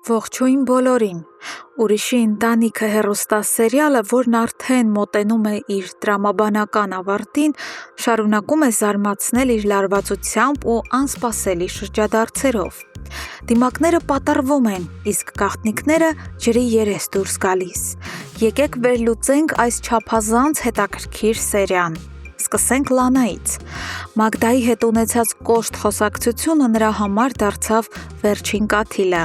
Ողջույն բոլորին։ Ուրիշի ընտանիքը հեռուստասերիալը, որն արդեն մոտենում է իր տրամաբանական ավարտին, շարունակում է զարմացնել իր լարվածությամբ ու անսպասելի շրջադարձերով։ Դիմակները պատռվում են, իսկ գաղտնիքները ջրի երես դուրս գալիս։ Եկեք վերլուծենք այս չափազանց հետաքրքիր սերիան։ Սկսենք Լանայից։ Մագդայի հետ ունեցած կոշտ խոսակցությունը նրա համար դարձավ վերջին կաթիլը։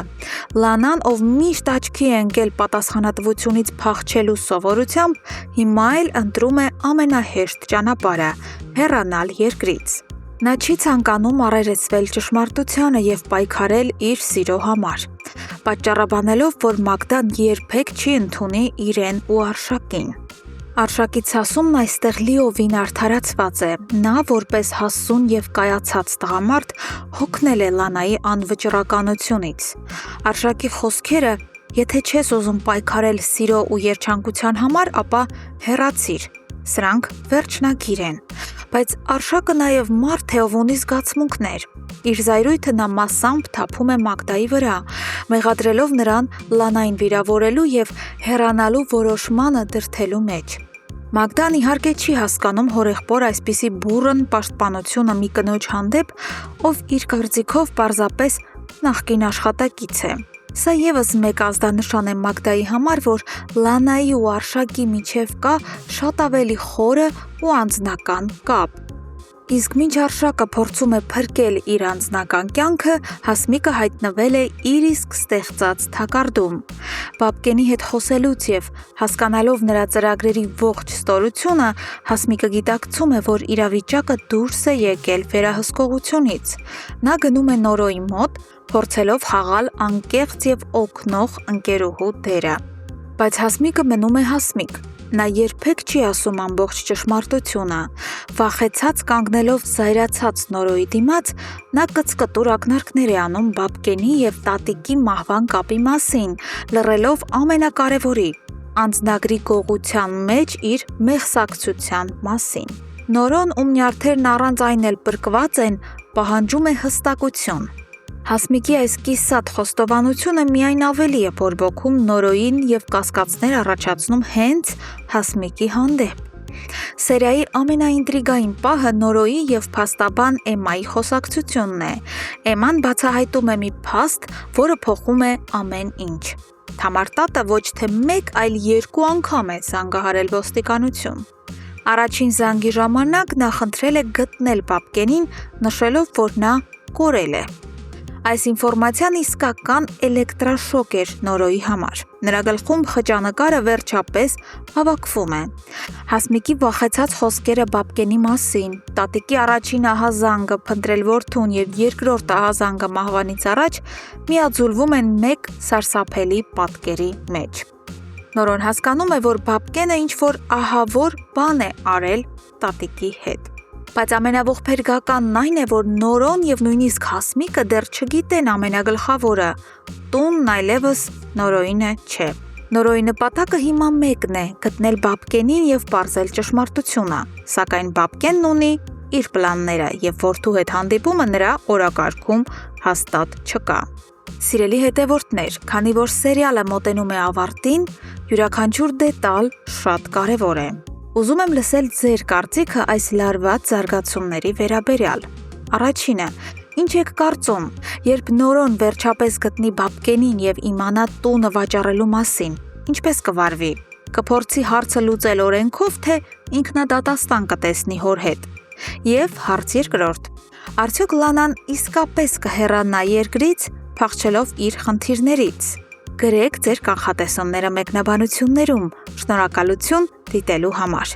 Լանան, ով միշտ աչքի է ընկել պատասխանատվությունից փախչելու սովորությամբ, հիմա էլ ընտրում է ամենահեշտ ճանապարհը՝ հեռանալ երկրից։ Նա չի ցանկանում առերեսվել ճշմարտությանը եւ պայքարել իր սիրո համար, պատճառաբանելով, որ Մագդան երբեք չի ընդունի իրեն ու Արշակին։ Արշակի ցասումն այստեղ լիովին արդարացված է։ Նա, որպես հասուն եւ կայացած տղամարդ, հոգնել է Լանայի անվճռականությունից։ Արշակի խոսքերը՝ եթե չես ուզում պայքարել սիրո ու երջանկության համար, ապա հեռացիր։ Սրանք վերջնագիր են։ Բայց Արշակը նաև մարդ է, ով ունի զգացմունքներ։ Իր զայրույթը նա մասամբ թափում է Մագդայի վրա, մեղադրելով նրան Լանային վիրավորելու եւ հեռանալու որոշմանը դրդելու մեջ։ Մագդան իհարկե չի հասկանում հորեղբոր այսպիսի բուռն պաշտպանությունը մի կնոջ հանդեպ, ով իր կարծիքով պարզապես նախկին աշխատակից է։ Սա եւս մեկ ազդանշան է Մագդայի համար, որ Լանայի ու Արշակի միջև կա շատ ավելի խորը ու անձնական կապ։ Իսկ մինչ Արշակը փորձում է փրկել իր անձնական կյանքը, Հասմիկը հայտնվել է իր իսկ ստեղծած թակարդում։ Բաբկենի հետ խոսելուց եւ հասկանալով նրա ծրագրերի ողջ ստորությունը, Հասմիկը գիտակցում է, որ իրավիճակը դուրս է եկել վերահսկողությունից։ Նա գնում է Նորոյի մոտ, փորձելով խաղալ անկեղծ եւ օգնող ընկերուհու դերը։ Բայց Հասմիկը մնում է Հասմիկ։ Նա երբեք չի ասում ամբողջ ճշմարտությունը։ Վախեցած կանգնելով զայրացած Նորոյի դիմաց, նա կծկտուր ակնարկներ է անում Բաբկենի եւ տատիկի մահվան կապի մասին, լռելով ամենակարևորի՝ անձնագրի գողության մեջ իր մեղսակցության մասին։ Նորոն, ում նյարդերն առանց այն էլ պրկված են, պահանջում է հստակություն։ Հասմիկի այս կիսատ խոստովանությունը միայն ավելի է բորբոքում Նորոյին եւ կասկածներ առաջացնում հենց Հասմիկի հանդեպ։ Սերիայի ամենաինտրիգային պահը Նորոյի եւ փաստաբան Էմմայի խոսակցությունն է։ Էմման բացահայտում է մի փաստ, որը փոխում է ամեն ինչ։ Թամարտատը ոչ թե մեկ, այլ երկու անգամ է զանգահարել ոստիկանություն։ Առաջին զանգի ժամանակ նա խնդրել է գտնել Բաբկենին, նշելով, որ նա կորել է։ Այս ինֆորմացիան իսկական էլեկտրաշոկ էր Նորոյի համար։ Նրա գլխում խճանկարը վերջապես հավաքվում է։ Հասմիկի վախեցած խոսքերը Բաբկենի մասին, տատիկի առաջին ահազանգը փնտրել որդուն եւ երկրորդ ահազանգը մահվանից առաջ միաձուլվում են մեկ սարսափելի պատկերի մեջ։ Նորոն հասկանում է, որ Բաբկենը ինչ-որ ահավոր բան է արել տատիկի հետ։ Բայց ամենաողբերգականն այն է, որ Նորոն եւ նույնիսկ Հասմիկը դեռ չգիտեն ամենագլխավորը՝ տունն այլևս Նորոյինը չէ։ Նորոյի նպատակը հիմա մեկն է՝ գտնել Բաբկենին եւ պարզել ճշմարտությունը, սակայն Բաբկենն ունի իր պլանները եւ որդու հետ հանդիպումը նրա օրակարգում հաստատ չկա։ Սիրելի հետևորդներ, քանի որ սերիալը մոտենում է ավարտին, յուրաքանչյուր դետալ շատ կարևոր է։ Ուզում եմ լսել ձեր կարծիքը այս լարված զարգացումների վերաբերյալ։ Առաջինը, ինչ եք կարծում, երբ Նորոն վերջապես գտնի Բաբկենին եւ իմանա տունը վաճառելու մասին, ինչպես կվարվի։ Կփորձի հարցը լուծել օրենքով, թե ինքնադատաստան կտեսնի հոր հետ։ Եվ հարց երկրորդ. արդյոք Լանան իսկապես կհեռանա երկրից, փախչելով իր խնդիրներից։ Գրեք ձեր կանխատեսումները մեկնաբանություններում։ Շնորհակալություն դիտելու համար։